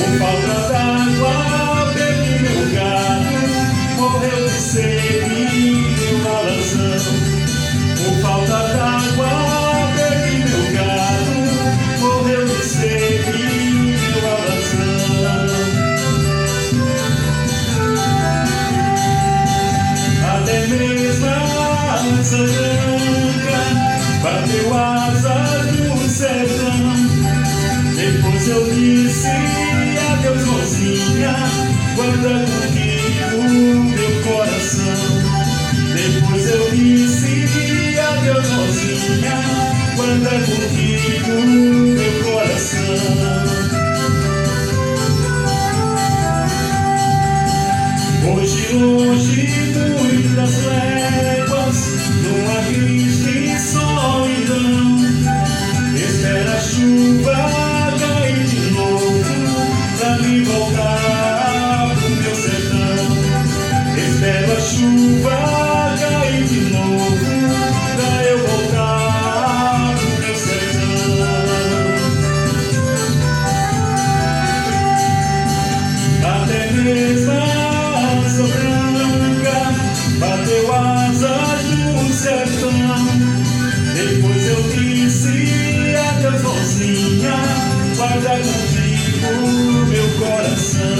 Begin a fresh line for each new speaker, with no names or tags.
Com falta d'água, perdi meu gado, morreu de sede meu alazão. Com falta d'água, perdi meu gado, morreu de sede meu alazão. Até mesmo a asa branca bateu asas no sertão. Depois eu disse adeus, mocinha, guarda comigo meu coração. Depois eu disse adeus, mocinha, guarda comigo meu coração. Hoje longe, muitas léguas, numa triste solidão, espera a chuva cair de novo pra me voltar pro meu sertão. Espero a chuva cair de novo pra eu voltar pro meu sertão. Até mesmo a asa branca bateu asas no sertão. Depois eu disse adeus, mocinha, guarda contigo meu coração.